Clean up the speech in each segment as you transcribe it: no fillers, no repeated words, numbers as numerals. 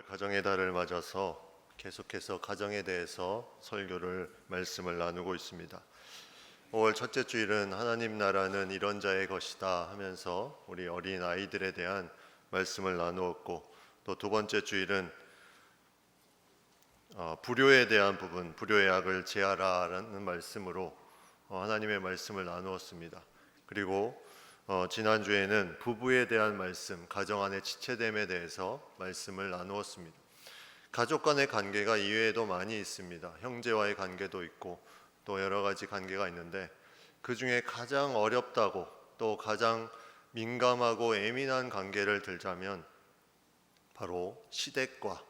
가정의 달을 맞아서 계속해서 가정에 대해서 말씀을 나누고 있습니다. 5월 첫째 주일은 하나님 나라는 이런 자의 것이다 하면서 우리 어린 아이들에 대한 말씀을 나누었고, 또 두 번째 주일은 불효에 대한 부분, 불효의 악을 제하라라는 말씀으로 하나님의 말씀을 나누었습니다. 그리고 지난주에는 부부에 대한 말씀, 가정 안의 지체됨에 대해서 말씀을 나누었습니다. 가족 간의 관계가 이외에도 많이 있습니다. 형제와의 관계도 있고 또 여러 가지 관계가 있는데, 그 중에 가장 어렵다고 또 가장 민감하고 예민한 관계를 들자면 바로 시댁과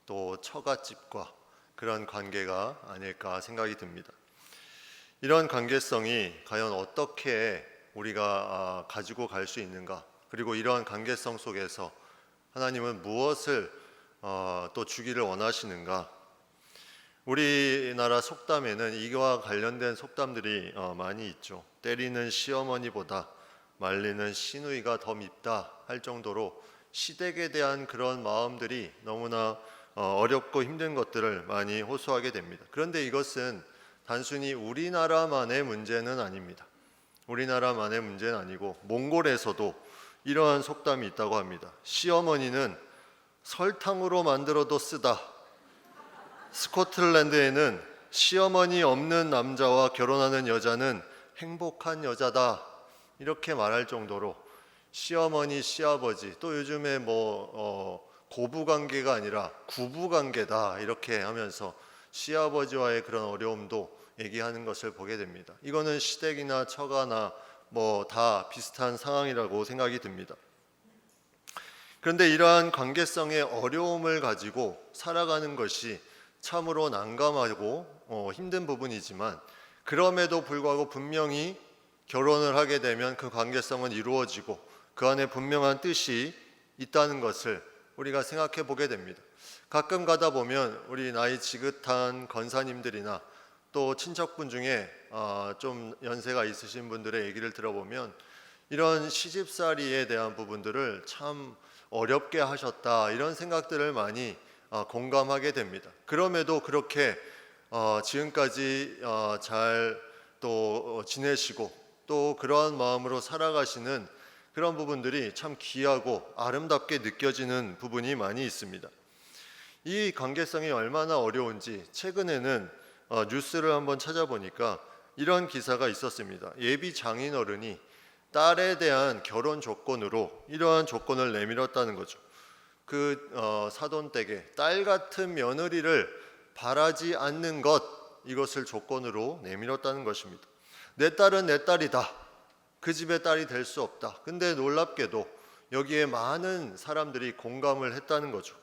또 처갓집과 그런 관계가 아닐까 생각이 듭니다. 이런 관계성이 과연 어떻게 우리가 가지고 갈 수 있는가, 그리고 이러한 관계성 속에서 하나님은 무엇을 또 주기를 원하시는가. 우리나라 속담에는 이와 관련된 속담들이 많이 있죠. 때리는 시어머니보다 말리는 시누이가 더 밉다 할 정도로 시댁에 대한 그런 마음들이 너무나 어렵고 힘든 것들을 많이 호소하게 됩니다. 그런데 이것은 단순히 우리나라만의 문제는 아닙니다. 우리나라만의 문제는 아니고 몽골에서도 이러한 속담이 있다고 합니다. 시어머니는 설탕으로 만들어도 쓰다. 스코틀랜드에는 시어머니 없는 남자와 결혼하는 여자는 행복한 여자다, 이렇게 말할 정도로 시어머니, 시아버지, 또 요즘에 고부관계가 아니라 구부관계다 이렇게 하면서 시아버지와의 그런 어려움도 얘기하는 것을 보게 됩니다. 이거는 시댁이나 처가나 다 비슷한 상황이라고 생각이 듭니다. 그런데 이러한 관계성의 어려움을 가지고 살아가는 것이 참으로 난감하고 힘든 부분이지만, 그럼에도 불구하고 분명히 결혼을 하게 되면 그 관계성은 이루어지고 그 안에 분명한 뜻이 있다는 것을 우리가 생각해 보게 됩니다. 가끔 가다 보면 우리 나이 지긋한 권사님들이나 또 친척분 중에 좀 연세가 있으신 분들의 얘기를 들어보면 이런 시집살이에 대한 부분들을 참 어렵게 하셨다, 이런 생각들을 많이 공감하게 됩니다. 그럼에도 그렇게 지금까지 잘 또 지내시고 또 그러한 마음으로 살아가시는 그런 부분들이 참 귀하고 아름답게 느껴지는 부분이 많이 있습니다. 이 관계성이 얼마나 어려운지 최근에는 뉴스를 한번 찾아보니까 이런 기사가 있었습니다. 예비 장인어른이 딸에 대한 결혼 조건으로 이러한 조건을 내밀었다는 거죠. 그 사돈댁에 딸 같은 며느리를 바라지 않는 것, 이것을 조건으로 내밀었다는 것입니다. 내 딸은 내 딸이다. 그 집의 딸이 될 수 없다. 근데 놀랍게도 여기에 많은 사람들이 공감을 했다는 거죠.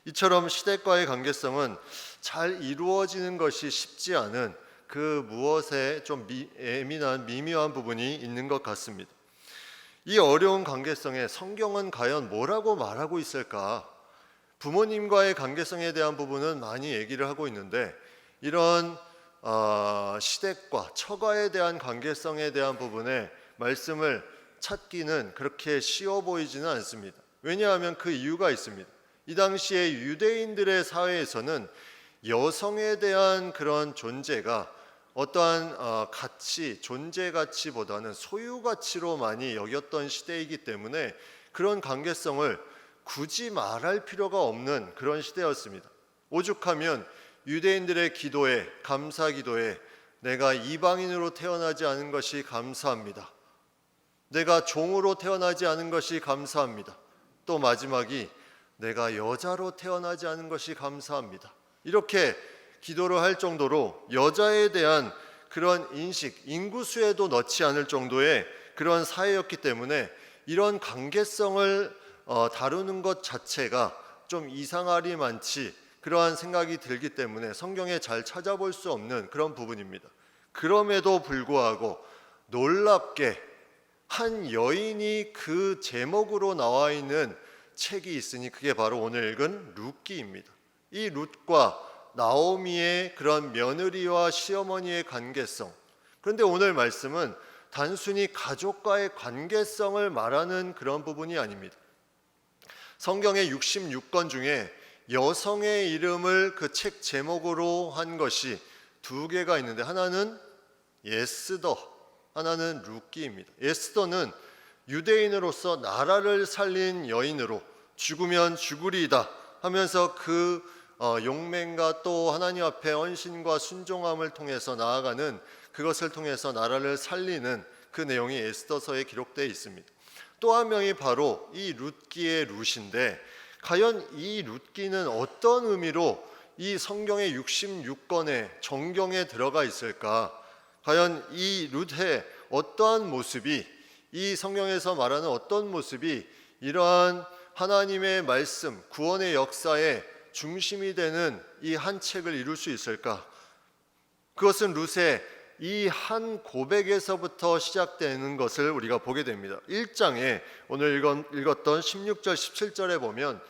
이처럼 시댁과의 관계성은 잘 이루어지는 것이 쉽지 않은 그 무엇에 좀 예민한 미묘한 부분이 있는 것 같습니다. 이 어려운 관계성에 성경은 과연 뭐라고 말하고 있을까? 부모님과의 관계성에 대한 부분은 많이 얘기를 하고 있는데, 이런 시댁과 처가에 대한 관계성에 대한 부분에 말씀을 찾기는 그렇게 쉬워 보이지는 않습니다. 왜냐하면 그 이유가 있습니다. 이 당시에 유대인들의 사회에서는 여성에 대한 그런 존재가 어떠한 가치, 존재 가치보다는 소유 가치로 많이 여겼던 시대이기 때문에 그런 관계성을 굳이 말할 필요가 없는 그런 시대였습니다. 오죽하면 유대인들의 기도에, 감사 기도에 내가 이방인으로 태어나지 않은 것이 감사합니다. 내가 종으로 태어나지 않은 것이 감사합니다. 또 마지막이 내가 여자로 태어나지 않은 것이 감사합니다. 이렇게 기도를 할 정도로 여자에 대한 그런 인식, 인구수에도 넣지 않을 정도의 그런 사회였기 때문에 이런 관계성을 다루는 것 자체가 좀 이상하리 많지, 그러한 생각이 들기 때문에 성경에 잘 찾아볼 수 없는 그런 부분입니다. 그럼에도 불구하고 놀랍게 한 여인이 그 제목으로 나와 있는 책이 있으니 그게 바로 오늘 읽은 룻기입니다. 이 룻과 나오미의 그런 며느리와 시어머니의 관계성. 그런데 오늘 말씀은 단순히 가족과의 관계성을 말하는 그런 부분이 아닙니다. 성경의 66권 중에 여성의 이름을 그 책 제목으로 한 것이 두 개가 있는데 하나는 에스더, 하나는 룻기입니다. 에스더는 유대인으로서 나라를 살린 여인으로 죽으면 죽으리이다 하면서 그 용맹과 또 하나님 앞에 헌신과 순종함을 통해서 나아가는, 그것을 통해서 나라를 살리는 그 내용이 에스더서에 기록되어 있습니다. 또 한 명이 바로 이 룻기의 룻인데, 과연 이 룻기는 어떤 의미로 이 성경의 66권의 정경에 들어가 있을까? 과연 이 룻의 어떠한 모습이, 이 성경에서 말하는 어떤 모습이 이러한 하나님의 말씀, 구원의 역사의 중심이 되는 이 한 책을 이룰 수 있을까? 그것은 룻의 이 한 고백에서부터 시작되는 것을 우리가 보게 됩니다. 1장에 오늘 읽었던 16절 17절에 보면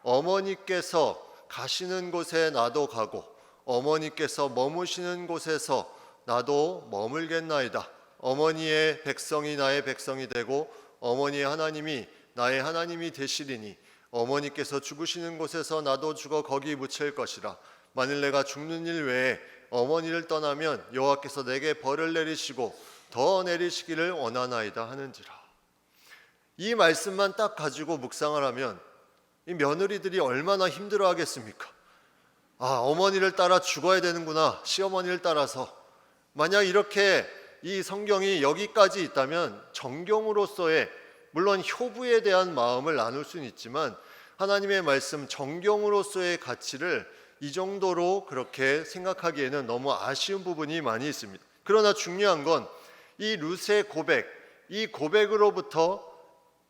어머니께서 가시는 곳에 나도 가고 어머니께서 머무시는 곳에서 나도 머물겠나이다. 어머니의 백성이 나의 백성이 되고 어머니의 하나님이 나의 하나님이 되시리니 어머니께서 죽으시는 곳에서 나도 죽어 거기 묻힐 것이라. 만일 내가 죽는 일 외에 어머니를 떠나면 여호와께서 내게 벌을 내리시고 더 내리시기를 원하나이다 하는지라. 이 말씀만 딱 가지고 묵상을 하면 이 며느리들이 얼마나 힘들어 하겠습니까? 어머니를 따라 죽어야 되는구나, 시어머니를 따라서. 만약 이렇게 이 성경이 여기까지 있다면 정경으로서의, 물론 효부에 대한 마음을 나눌 수는 있지만 하나님의 말씀 정경으로서의 가치를 이 정도로 그렇게 생각하기에는 너무 아쉬운 부분이 많이 있습니다. 그러나 중요한 건 이 룻의 고백, 이 고백으로부터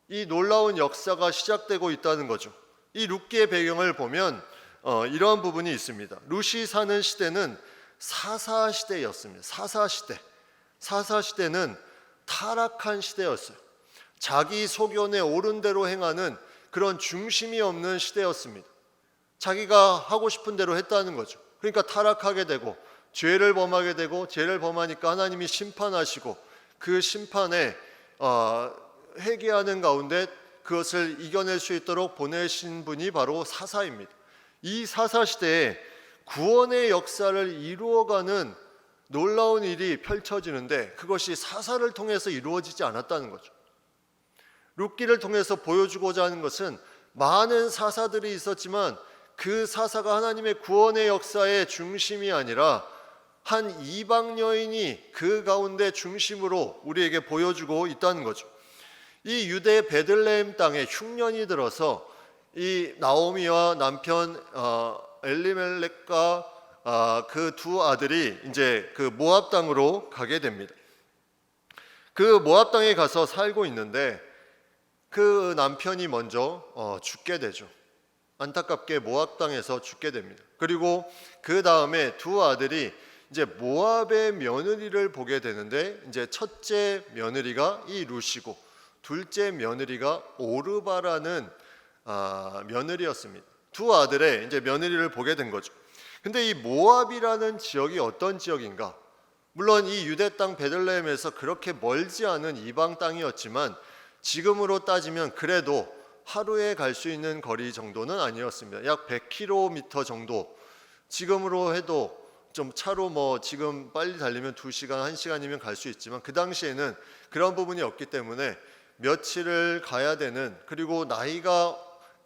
이 놀라운 역사가 시작되고 있다는 거죠. 이 룻기의 배경을 보면 이러한 부분이 있습니다. 룻이 사는 시대는 사사시대였습니다. 사사시대는 타락한 시대였어요. 자기 소견에 옳은 대로 행하는 그런 중심이 없는 시대였습니다. 자기가 하고 싶은 대로 했다는 거죠. 그러니까 타락하게 되고 죄를 범하게 되고, 죄를 범하니까 하나님이 심판하시고 그 심판에 회개하는 가운데 그것을 이겨낼 수 있도록 보내신 분이 바로 사사입니다. 이 사사시대에 구원의 역사를 이루어가는 놀라운 일이 펼쳐지는데 그것이 사사를 통해서 이루어지지 않았다는 거죠. 룻기를 통해서 보여주고자 하는 것은 많은 사사들이 있었지만 그 사사가 하나님의 구원의 역사의 중심이 아니라 한 이방 여인이 그 가운데 중심으로 우리에게 보여주고 있다는 거죠. 이 유대 베들레헴 땅에 흉년이 들어서 이 나오미와 남편 엘리멜렉과 그 두 아들이 이제 그 모압 땅으로 가게 됩니다. 그 모압 땅에 가서 살고 있는데 그 남편이 먼저 죽게 되죠. 안타깝게 모압 땅에서 죽게 됩니다. 그리고 그 다음에 두 아들이 이제 모압의 며느리를 보게 되는데, 이제 첫째 며느리가 이 룻이고 둘째 며느리가 오르바라는 며느리였습니다. 두 아들의 이제 며느리를 보게 된 거죠. 근데 이 모압이라는 지역이 어떤 지역인가? 물론 이 유대 땅 베들레헴에서 그렇게 멀지 않은 이방 땅이었지만 지금으로 따지면 그래도 하루에 갈 수 있는 거리 정도는 아니었습니다. 약 100km 정도. 지금으로 해도 좀 차로 지금 빨리 달리면 2시간, 1시간이면 갈 수 있지만 그 당시에는 그런 부분이 없기 때문에 며칠을 가야 되는, 그리고 나이가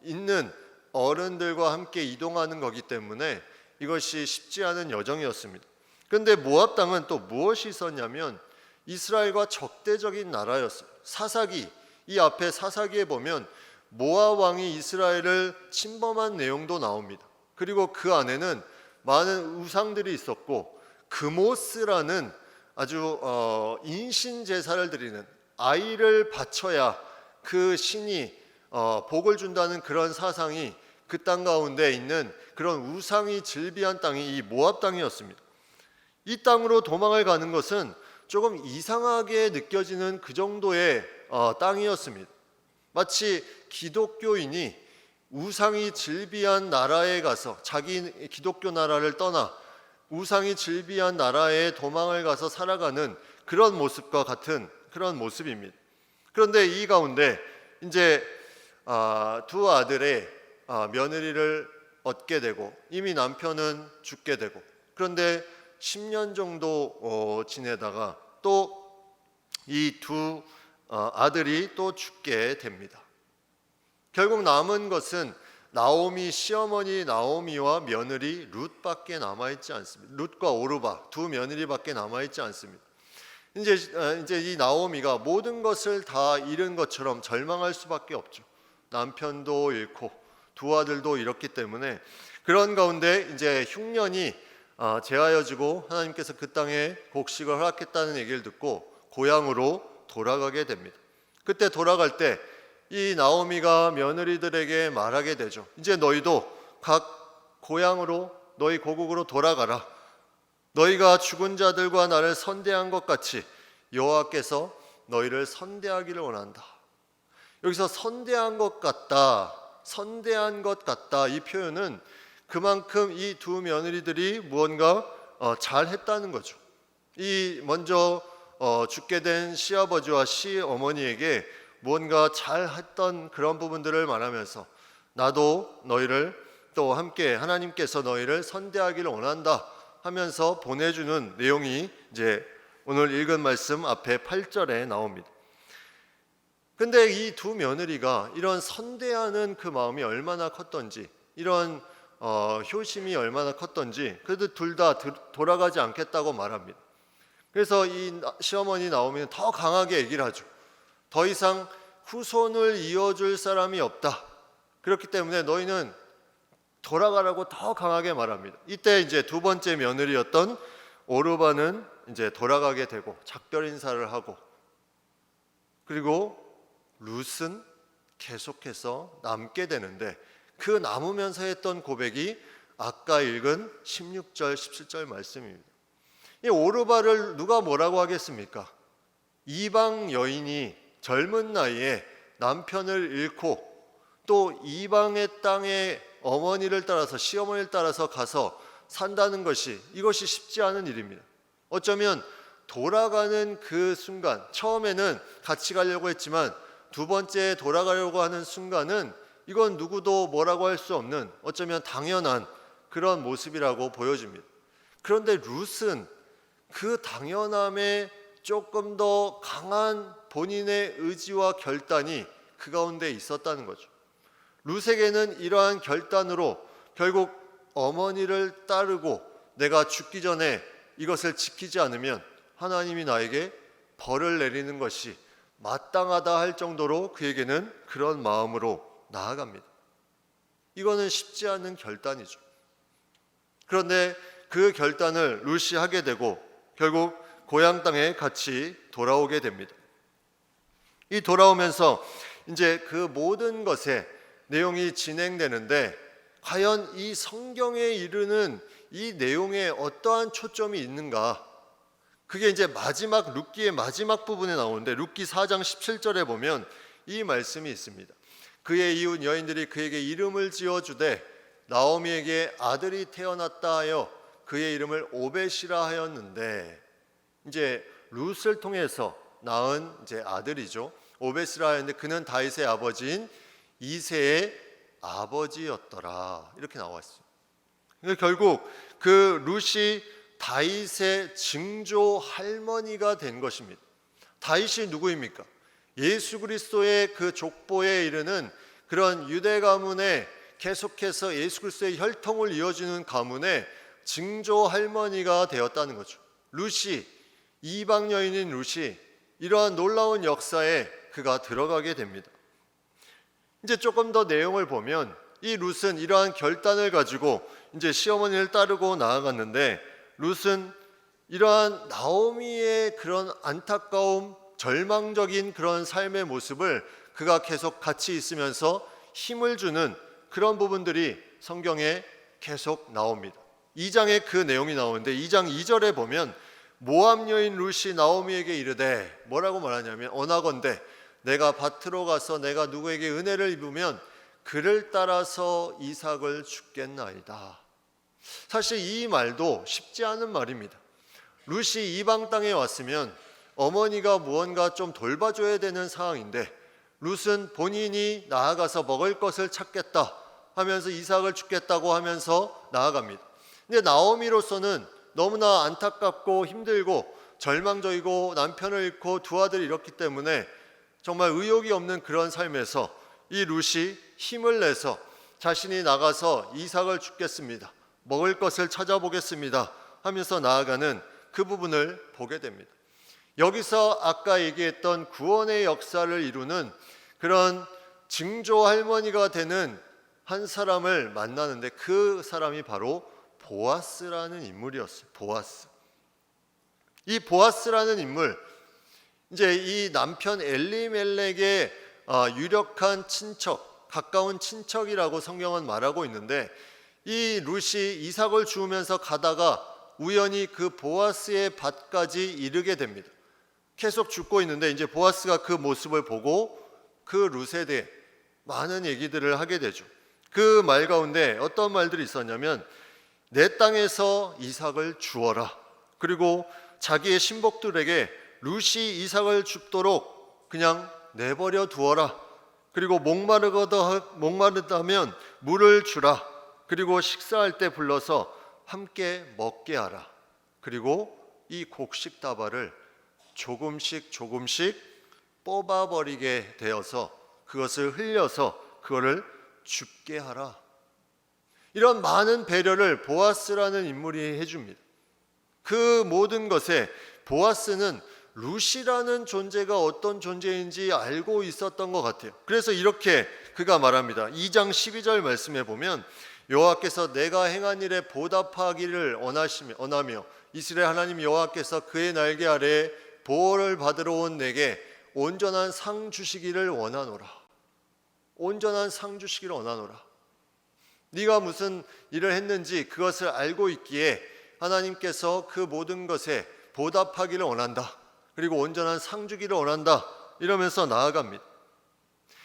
있는 어른들과 함께 이동하는 거기 때문에 이것이 쉽지 않은 여정이었습니다. 그런데 모압 땅은 또 무엇이 있었냐면 이스라엘과 적대적인 나라였어요. 사사기, 이 앞에 사사기에 보면 모압 왕이 이스라엘을 침범한 내용도 나옵니다. 그리고 그 안에는 많은 우상들이 있었고 그모스라는 아주 인신 제사를 드리는, 아이를 바쳐야 그 신이 복을 준다는 그런 사상이 그 땅 가운데 있는 그런 우상이 즐비한 땅이 이 모압 땅이었습니다. 이 땅으로 도망을 가는 것은 조금 이상하게 느껴지는 그 정도의 땅이었습니다. 마치 기독교인이 우상이 즐비한 나라에 가서, 자기 기독교 나라를 떠나 우상이 즐비한 나라에 도망을 가서 살아가는 그런 모습과 같은 그런 모습입니다. 그런데 이 가운데 이제 두 아들의 며느리를 얻게 되고 이미 남편은 죽게 되고, 그런데 10년 정도 지내다가 또 이 두 아들이 또 죽게 됩니다. 결국 남은 것은 나오미, 시어머니 나오미와 며느리 룻밖에 남아있지 않습니다. 룻과 오르바 두 며느리밖에 남아있지 않습니다. 이제 이 나오미가 모든 것을 다 잃은 것처럼 절망할 수밖에 없죠. 남편도 잃고 두 아들도 잃었기 때문에 그런 가운데 이제 흉년이 제하여지고 하나님께서 그 땅에 곡식을 허락했다는 얘기를 듣고 고향으로 돌아가게 됩니다. 그때 돌아갈 때 이 나오미가 며느리들에게 말하게 되죠. 이제 너희도 각 고향으로, 너희 고국으로 돌아가라. 너희가 죽은 자들과 나를 선대한 것 같이 여호와께서 너희를 선대하기를 원한다. 여기서 선대한 것 같다, 선대한 것 같다, 이 표현은 그만큼 이 두 며느리들이 무언가 잘했다는 거죠. 이 먼저 죽게 된 시아버지와 시어머니에게 무언가 잘했던 그런 부분들을 말하면서 나도 너희를 또 함께 하나님께서 너희를 선대하기를 원한다 하면서 보내주는 내용이 이제 오늘 읽은 말씀 앞에 8절에 나옵니다. 근데 이 두 며느리가 이런 선대하는 그 마음이 얼마나 컸던지, 이런 효심이 얼마나 컸던지, 그래도 둘 다 돌아가지 않겠다고 말합니다. 그래서 이 시어머니 나오미는 더 강하게 얘기를 하죠. 더 이상 후손을 이어줄 사람이 없다. 그렇기 때문에 너희는 돌아가라고 더 강하게 말합니다. 이때 이제 두 번째 며느리였던 오르바는 이제 돌아가게 되고 작별 인사를 하고, 그리고 룻은 계속해서 남게 되는데 그 남으면서 했던 고백이 아까 읽은 16절 17절 말씀입니다. 이 오르바를 누가 뭐라고 하겠습니까? 이방 여인이 젊은 나이에 남편을 잃고 또 이방의 땅에 어머니를 따라서, 시어머니를 따라서 가서 산다는 것이, 이것이 쉽지 않은 일입니다. 어쩌면 돌아가는 그 순간, 처음에는 같이 가려고 했지만 두 번째 돌아가려고 하는 순간은 이건 누구도 뭐라고 할 수 없는, 어쩌면 당연한 그런 모습이라고 보여집니다. 그런데 룻은 그 당연함에 조금 더 강한 본인의 의지와 결단이 그 가운데 있었다는 거죠. 룻에게는 이러한 결단으로 결국 어머니를 따르고 내가 죽기 전에 이것을 지키지 않으면 하나님이 나에게 벌을 내리는 것이 마땅하다 할 정도로 그에게는 그런 마음으로 나아갑니다. 이거는 쉽지 않은 결단이죠. 그런데 그 결단을 룻이 하게 되고 결국 고향 땅에 같이 돌아오게 됩니다. 이 돌아오면서 이제 그 모든 것에 내용이 진행되는데, 과연 이 성경에 이르는 이 내용에 어떠한 초점이 있는가? 그게 이제 마지막, 룻기의 마지막 부분에 나오는데 룻기 4장 17절에 보면 이 말씀이 있습니다. 그의 이웃 여인들이 그에게 이름을 지어주되 나오미에게 아들이 태어났다 하여 그의 이름을 오벳이라 하였는데, 이제 룻을 통해서 낳은 이제 아들이죠. 오벳이라 하였는데 그는 다윗의 아버지인 이새의 아버지였더라, 이렇게 나왔어요. 그러니까 결국 그 룻이 다윗의 증조 할머니가 된 것입니다. 다윗이 누구입니까? 예수 그리스도의 그 족보에 이르는 그런 유대 가문에 계속해서 예수 그리스도의 혈통을 이어주는 가문의 증조 할머니가 되었다는 거죠. 룻이, 이방 여인인 룻이 이러한 놀라운 역사에 그가 들어가게 됩니다. 이제 조금 더 내용을 보면 이 룻은 이러한 결단을 가지고 이제 시어머니를 따르고 나아갔는데, 룻은 이러한 나오미의 그런 안타까움, 절망적인 그런 삶의 모습을 그가 계속 같이 있으면서 힘을 주는 그런 부분들이 성경에 계속 나옵니다. 2장에 그 내용이 나오는데 2장 2절에 보면 모압 여인 룻이 나오미에게 이르되, 뭐라고 말하냐면 언하건대 내가 밭으로 가서 내가 누구에게 은혜를 입으면 그를 따라서 이삭을 주겠나이다. 사실 이 말도 쉽지 않은 말입니다. 룻이 이방 땅에 왔으면 어머니가 무언가 좀 돌봐줘야 되는 상황인데 룻은 본인이 나아가서 먹을 것을 찾겠다 하면서 이삭을 죽겠다고 하면서 나아갑니다. 근데 나오미로서는 너무나 안타깝고 힘들고 절망적이고 남편을 잃고 두 아들이 잃었기 때문에 정말 의욕이 없는 그런 삶에서 이 룻이 힘을 내서 자신이 나가서 이삭을 죽겠습니다, 먹을 것을 찾아보겠습니다 하면서 나아가는 그 부분을 보게 됩니다. 여기서 아까 얘기했던 구원의 역사를 이루는 그런 증조 할머니가 되는 한 사람을 만나는데 그 사람이 바로 보아스라는 인물이었어요. 보아스. 이 보아스라는 인물, 이제 이 남편 엘리멜렉의 유력한 친척, 가까운 친척이라고 성경은 말하고 있는데, 이 룻이 이삭을 주우면서 가다가 우연히 그 보아스의 밭까지 이르게 됩니다. 계속 죽고 있는데 이제 보아스가 그 모습을 보고 그 룻에 대해 많은 얘기들을 하게 되죠. 그 말 가운데 어떤 말들이 있었냐면, 내 땅에서 이삭을 주어라, 그리고 자기의 신복들에게 룻이 이삭을 줍도록 그냥 내버려 두어라, 그리고 목마르다면 물을 주라, 그리고 식사할 때 불러서 함께 먹게 하라, 그리고 이 곡식 다발을 조금씩 뽑아버리게 되어서 그것을 흘려서 그거를 줍게 하라. 이런 많은 배려를 보아스라는 인물이 해줍니다. 그 모든 것에 보아스는 룻이라는 존재가 어떤 존재인지 알고 있었던 것 같아요. 그래서 이렇게 그가 말합니다. 2장 12절 말씀에 보면, 여호와께서 내가 행한 일에 보답하기를 원하며 이스라엘 하나님 여호와께서 그의 날개 아래에 보호를 받으러 온 내게 온전한 상 주시기를 원하노라. 온전한 상 주시기를 원하노라. 네가 무슨 일을 했는지 그것을 알고 있기에 하나님께서 그 모든 것에 보답하기를 원한다, 그리고 온전한 상 주기를 원한다, 이러면서 나아갑니다.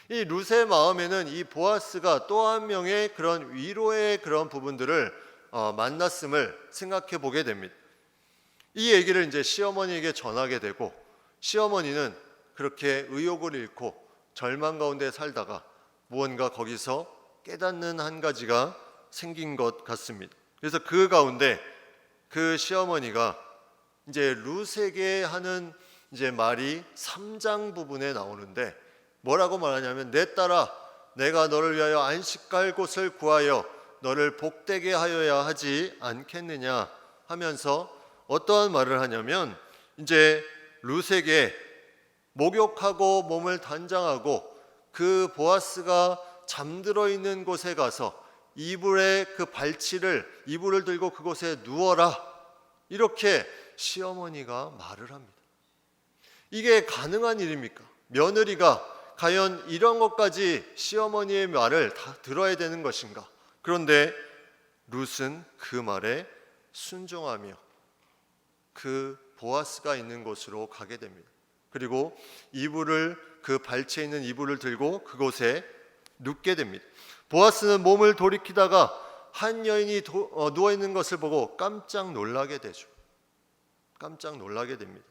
이 룻의 마음에는 이 보아스가 또 한 명의 그런 위로의 그런 부분들을 만났음을 생각해 보게 됩니다. 이 얘기를 이제 시어머니에게 전하게 되고, 시어머니는 그렇게 의욕을 잃고 절망 가운데 살다가 무언가 거기서 깨닫는 한 가지가 생긴 것 같습니다. 그래서 그 가운데 그 시어머니가 이제 룻에게 하는 이제 말이 3장 부분에 나오는데, 뭐라고 말하냐면, 내 딸아, 내가 너를 위하여 안식할 곳을 구하여 너를 복되게 하여야 하지 않겠느냐 하면서 어떠한 말을 하냐면, 이제 룻에게 목욕하고 몸을 단장하고 그 보아스가 잠들어 있는 곳에 가서 이불의 그 발치를, 이불을 들고 그곳에 누워라, 이렇게 시어머니가 말을 합니다. 이게 가능한 일입니까? 며느리가 과연 이런 것까지 시어머니의 말을 다 들어야 되는 것인가? 그런데 룻은 그 말에 순종하며 그 보아스가 있는 곳으로 가게 됩니다. 그리고 그 발치에 있는 이불을 들고 그곳에 눕게 됩니다. 보아스는 몸을 돌이키다가 한 여인이 누워 있는 것을 보고 깜짝 놀라게 되죠. 깜짝 놀라게 됩니다.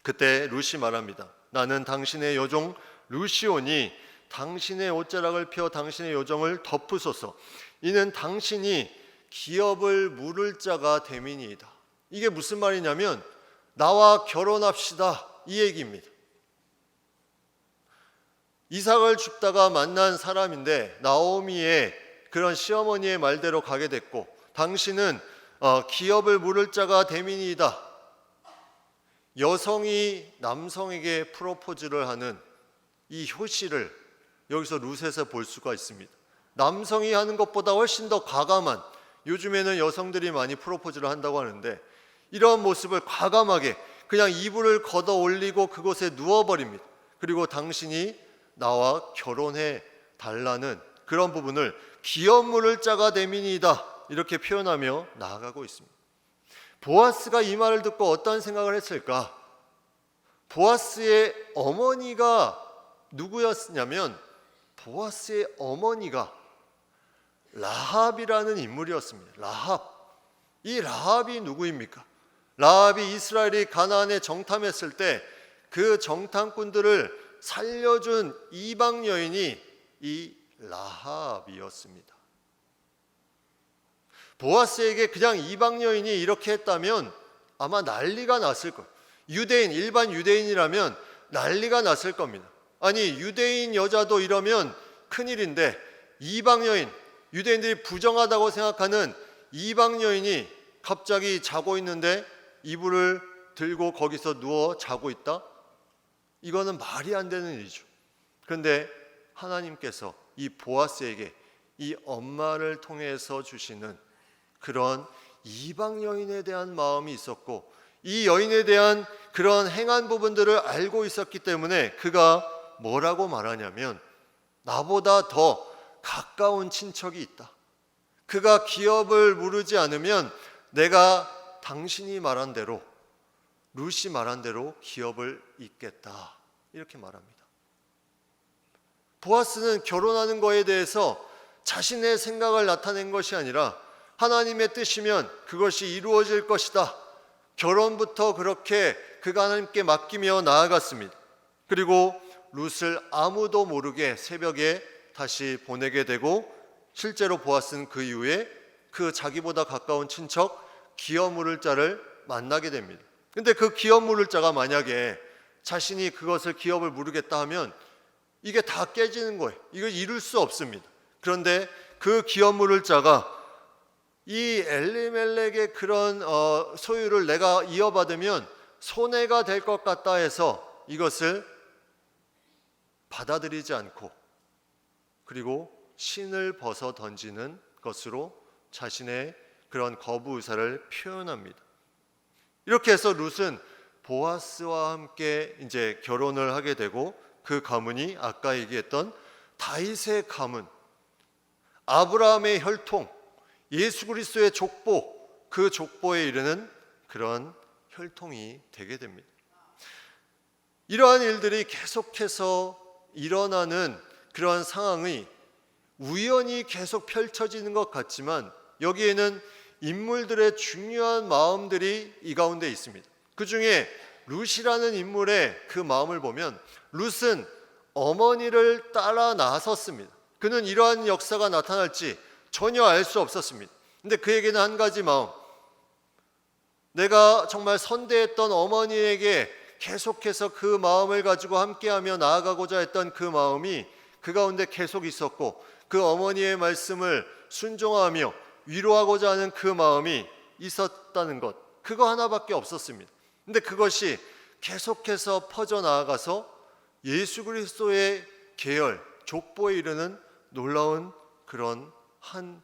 그때 룻이 말합니다. 나는 당신의 여종 룻이오니 당신의 옷자락을 펴 당신의 여종을 덮으소서. 이는 당신이 기업을 물을 자가 됨이니이다. 이게 무슨 말이냐면, 나와 결혼합시다, 이 얘기입니다. 이삭을 줍다가 만난 사람인데 나오미의 그런 시어머니의 말대로 가게 됐고, 당신은 기업을 물을 자가 됨이니이다. 여성이 남성에게 프로포즈를 하는 이 효시를 여기서 룻에서 볼 수가 있습니다. 남성이 하는 것보다 훨씬 더 과감한, 요즘에는 여성들이 많이 프로포즈를 한다고 하는데, 이런 모습을 과감하게 그냥 이불을 걷어 올리고 그곳에 누워버립니다. 그리고 당신이 나와 결혼해 달라는 그런 부분을 기업 물을 자가 됨이니이다, 이렇게 표현하며 나아가고 있습니다. 보아스가 이 말을 듣고 어떤 생각을 했을까? 보아스의 어머니가 누구였냐면, 보아스의 어머니가 라합이라는 인물이었습니다. 라합. 이 라합이 누구입니까? 라합이 이스라엘이 가나안에 정탐했을 때 그 정탐꾼들을 살려준 이방 여인이 이 라합이었습니다. 보아스에게 그냥 이방 여인이 이렇게 했다면 아마 난리가 났을 거예요. 유대인, 일반 유대인이라면 난리가 났을 겁니다. 아니, 유대인 여자도 이러면 큰일인데 이방 여인, 유대인들이 부정하다고 생각하는 이방 여인이 갑자기 자고 있는데 이불을 들고 거기서 누워 자고 있다? 이거는 말이 안 되는 일이죠. 그런데 하나님께서 이 보아스에게 이 엄마를 통해서 주시는 그런 이방 여인에 대한 마음이 있었고, 이 여인에 대한 그런 행한 부분들을 알고 있었기 때문에 그가 뭐라고 말하냐면, 나보다 더 가까운 친척이 있다. 그가 기업을 물으지 않으면 내가 당신이 말한 대로, 룻이 말한 대로 기업을 잇겠다. 이렇게 말합니다. 보아스는 결혼하는 거에 대해서 자신의 생각을 나타낸 것이 아니라 하나님의 뜻이면 그것이 이루어질 것이다. 결혼부터 그렇게 그가 하나님께 맡기며 나아갔습니다. 그리고 룻을 아무도 모르게 새벽에 다시 보내게 되고, 실제로 보아스는 그 이후에 그 자기보다 가까운 친척 기업 물을 자를 만나게 됩니다. 근데 그 기업 물을 자가 만약에 자신이 그것을 기업을 물으겠다 하면 이게 다 깨지는 거예요. 이걸 이룰 수 없습니다. 그런데 그 기업 물을 자가 이 엘리멜렉의 그런 소유를 내가 이어받으면 손해가 될 것 같다 해서 이것을 받아들이지 않고, 그리고 신을 벗어 던지는 것으로 자신의 그런 거부 의사를 표현합니다. 이렇게 해서 룻은 보아스와 함께 이제 결혼을 하게 되고, 그 가문이 아까 얘기했던 다윗의 가문, 아브라함의 혈통, 예수 그리스도의 족보, 그 족보에 이르는 그런 혈통이 되게 됩니다. 이러한 일들이 계속해서 일어나는 그러한 상황이 우연히 계속 펼쳐지는 것 같지만, 여기에는 인물들의 중요한 마음들이 이 가운데 있습니다. 그 중에 룻이라는 인물의 그 마음을 보면, 룻은 어머니를 따라 나섰습니다. 그는 이러한 역사가 나타날지 전혀 알 수 없었습니다. 근데 그에게는 한 가지 마음, 내가 정말 선대했던 어머니에게 계속해서 그 마음을 가지고 함께하며 나아가고자 했던 그 마음이 그 가운데 계속 있었고, 그 어머니의 말씀을 순종하며 위로하고자 하는 그 마음이 있었다는 것, 그거 하나밖에 없었습니다. 근데 그것이 계속해서 퍼져나가서 예수 그리스도의 계열, 족보에 이르는 놀라운 그런 한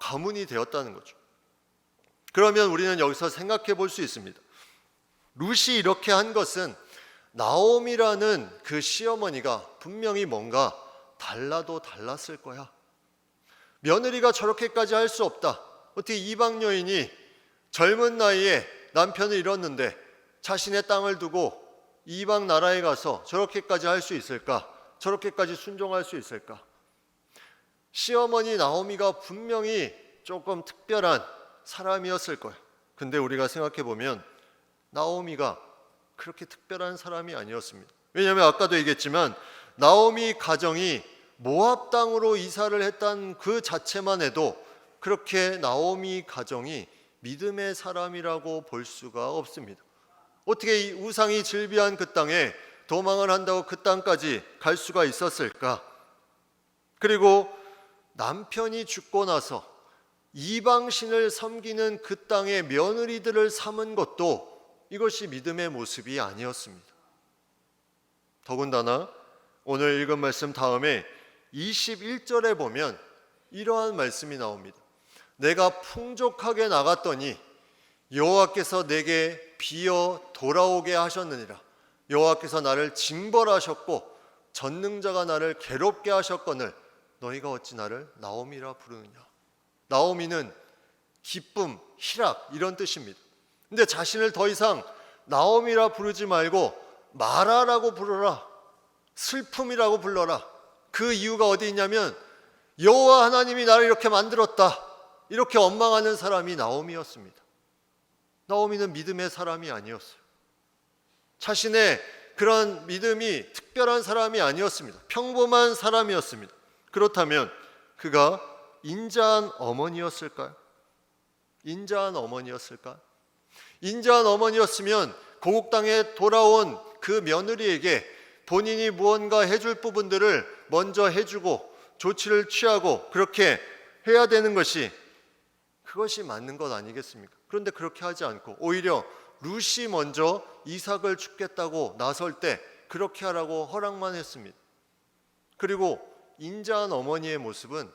가문이 되었다는 거죠. 그러면 우리는 여기서 생각해 볼 수 있습니다. 룻이 이렇게 한 것은 나오미라는 그 시어머니가 분명히 뭔가 달라도 달랐을 거야. 며느리가 저렇게까지 할 수 없다. 어떻게 이방 여인이 젊은 나이에 남편을 잃었는데 자신의 땅을 두고 이방 나라에 가서 저렇게까지 할 수 있을까? 저렇게까지 순종할 수 있을까? 시어머니 나오미가 분명히 조금 특별한 사람이었을 거예요. 근데 우리가 생각해 보면 나오미가 그렇게 특별한 사람이 아니었습니다. 왜냐하면 아까도 얘기했지만 나오미 가정이 모압 땅으로 이사를 했다는 그 자체만 해도 그렇게 나오미 가정이 믿음의 사람이라고 볼 수가 없습니다. 어떻게 이 우상이 즐비한 그 땅에 도망을 한다고 그 땅까지 갈 수가 있었을까? 그리고 남편이 죽고 나서 이방신을 섬기는 그 땅의 며느리들을 삼은 것도 이것이 믿음의 모습이 아니었습니다. 더군다나 오늘 읽은 말씀 다음에 21절에 보면 이러한 말씀이 나옵니다. 내가 풍족하게 나갔더니 여호와께서 내게 비어 돌아오게 하셨느니라. 여호와께서 나를 징벌하셨고 전능자가 나를 괴롭게 하셨거늘 너희가 어찌 나를 나오미라 부르느냐. 나오미는 기쁨, 희락 이런 뜻입니다. 근데 자신을 더 이상 나오미라 부르지 말고 마라라고 부르라, 슬픔이라고 불러라. 그 이유가 어디 있냐면 여호와 하나님이 나를 이렇게 만들었다, 이렇게 원망하는 사람이 나오미였습니다. 나오미는 믿음의 사람이 아니었어요. 자신의 그런 믿음이 특별한 사람이 아니었습니다. 평범한 사람이었습니다. 그렇다면 그가 인자한 어머니였을까요? 인자한 어머니였을까? 인자한 어머니였으면 고국 땅에 돌아온 그 며느리에게 본인이 무언가 해줄 부분들을 먼저 해주고 조치를 취하고 그렇게 해야 되는 그것이 맞는 것 아니겠습니까? 그런데 그렇게 하지 않고 오히려 룻이 먼저 이삭을 죽겠다고 나설 때 그렇게 하라고 허락만 했습니다. 그리고 인자한 어머니의 모습은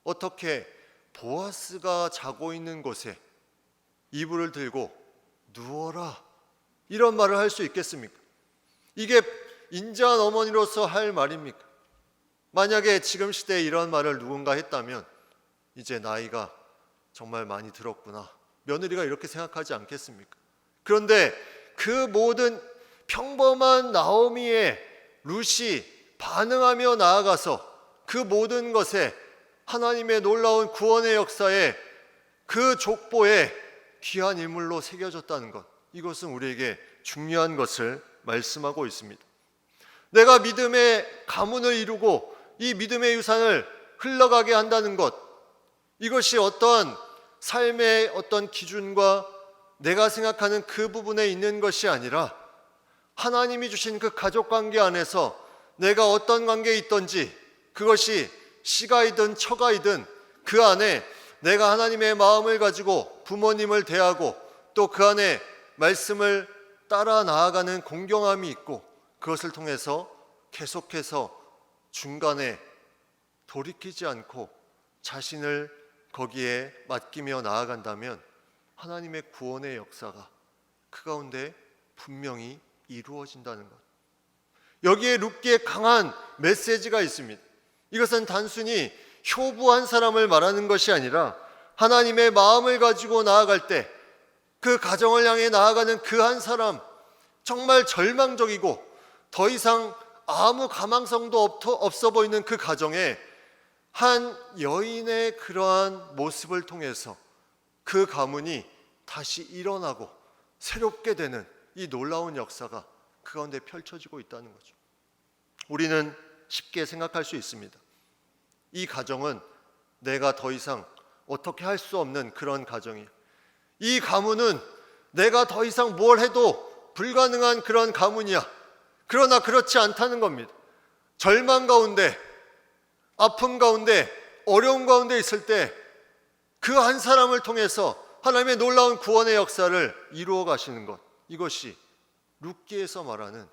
어떻게 보아스가 자고 있는 곳에 이불을 들고 누워라 이런 말을 할 수 있겠습니까? 이게 인자한 어머니로서 할 말입니까? 만약에 지금 시대에 이런 말을 누군가 했다면 이제 나이가 정말 많이 들었구나, 며느리가 이렇게 생각하지 않겠습니까? 그런데 그 모든 평범한 나오미의 룻이 반응하며 나아가서 그 모든 것에 하나님의 놀라운 구원의 역사에 그 족보에 귀한 인물로 새겨졌다는 것, 이것은 우리에게 중요한 것을 말씀하고 있습니다. 내가 믿음의 가문을 이루고 이 믿음의 유산을 흘러가게 한다는 것, 이것이 어떠한 삶의 어떤 기준과 내가 생각하는 그 부분에 있는 것이 아니라 하나님이 주신 그 가족관계 안에서 내가 어떤 관계에 있든지, 그것이 시가이든 처가이든 그 안에 내가 하나님의 마음을 가지고 부모님을 대하고 또 그 안에 말씀을 따라 나아가는 공경함이 있고, 그것을 통해서 계속해서 중간에 돌이키지 않고 자신을 거기에 맡기며 나아간다면 하나님의 구원의 역사가 그 가운데 분명히 이루어진다는 것. 여기에 룻기에 강한 메시지가 있습니다. 이것은 단순히 효부한 사람을 말하는 것이 아니라 하나님의 마음을 가지고 나아갈 때 그 가정을 향해 나아가는 그 한 사람, 정말 절망적이고 더 이상 아무 가망성도 없어 보이는 그 가정에 한 여인의 그러한 모습을 통해서 그 가문이 다시 일어나고 새롭게 되는 이 놀라운 역사가 그 가운데 펼쳐지고 있다는 거죠. 우리는 쉽게 생각할 수 있습니다. 이 가정은 내가 더 이상 어떻게 할 수 없는 그런 가정이에요. 이 가문은 내가 더 이상 뭘 해도 불가능한 그런 가문이야. 그러나 그렇지 않다는 겁니다. 절망 가운데, 아픔 가운데, 어려움 가운데 있을 때 그 한 사람을 통해서 하나님의 놀라운 구원의 역사를 이루어 가시는 것, 이것이 룻기에서 말하는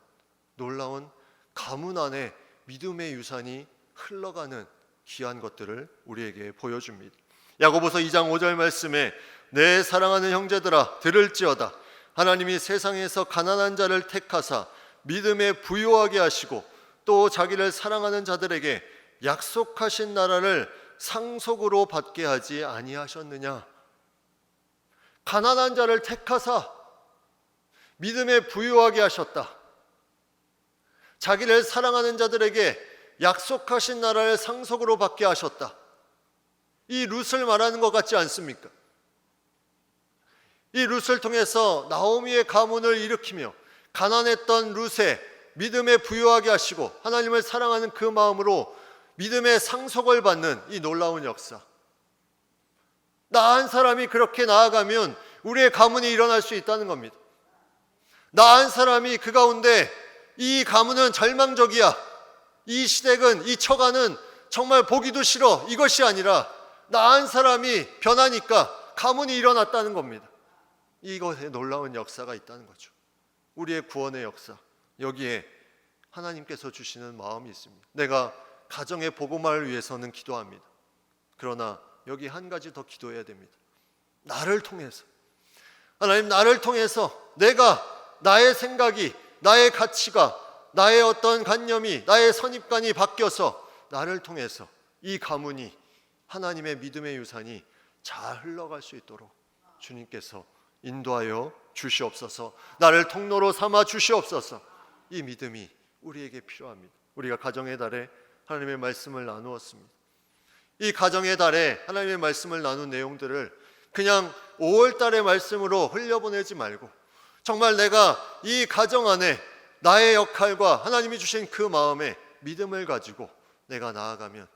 놀라운 가문 안에 믿음의 유산이 흘러가는 귀한 것들을 우리에게 보여줍니다. 야고보서 2장 5절 말씀에 내 사랑하는 형제들아 들을지어다. 하나님이 세상에서 가난한 자를 택하사 믿음에 부요하게 하시고 또 자기를 사랑하는 자들에게 약속하신 나라를 상속으로 받게 하지 아니하셨느냐. 가난한 자를 택하사 믿음에 부요하게 하셨다. 자기를 사랑하는 자들에게 약속하신 나라를 상속으로 받게 하셨다. 이 룻을 말하는 것 같지 않습니까? 이 룻을 통해서 나오미의 가문을 일으키며 가난했던 룻의 믿음에 부요하게 하시고 하나님을 사랑하는 그 마음으로 믿음의 상속을 받는 이 놀라운 역사. 나 한 사람이 그렇게 나아가면 우리의 가문이 일어날 수 있다는 겁니다. 나 한 사람이 그 가운데 이 가문은 절망적이야, 이 시댁은, 이 처가는 정말 보기도 싫어, 이것이 아니라 나 한 사람이 변하니까 가문이 일어났다는 겁니다. 이것에 놀라운 역사가 있다는 거죠. 우리의 구원의 역사, 여기에 하나님께서 주시는 마음이 있습니다. 내가 가정의 복음화를 위해서는 기도합니다. 그러나 여기 한 가지 더 기도해야 됩니다. 나를 통해서, 하나님, 나를 통해서 내가, 나의 생각이, 나의 가치가, 나의 어떤 관념이, 나의 선입관이 바뀌어서 나를 통해서 이 가문이, 하나님의 믿음의 유산이 잘 흘러갈 수 있도록 주님께서 인도하여 주시옵소서. 나를 통로로 삼아 주시옵소서. 이 믿음이 우리에게 필요합니다. 우리가 가정의 달에 하나님의 말씀을 나누었습니다. 이 가정의 달에 하나님의 말씀을 나눈 내용들을 그냥 5월 달의 말씀으로 흘려보내지 말고 정말 내가 이 가정 안에 나의 역할과 하나님이 주신 그 마음에 믿음을 가지고 내가 나아가면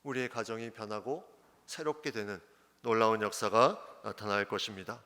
우리의 가정이 변하고 새롭게 되는 놀라운 역사가 나타날 것입니다.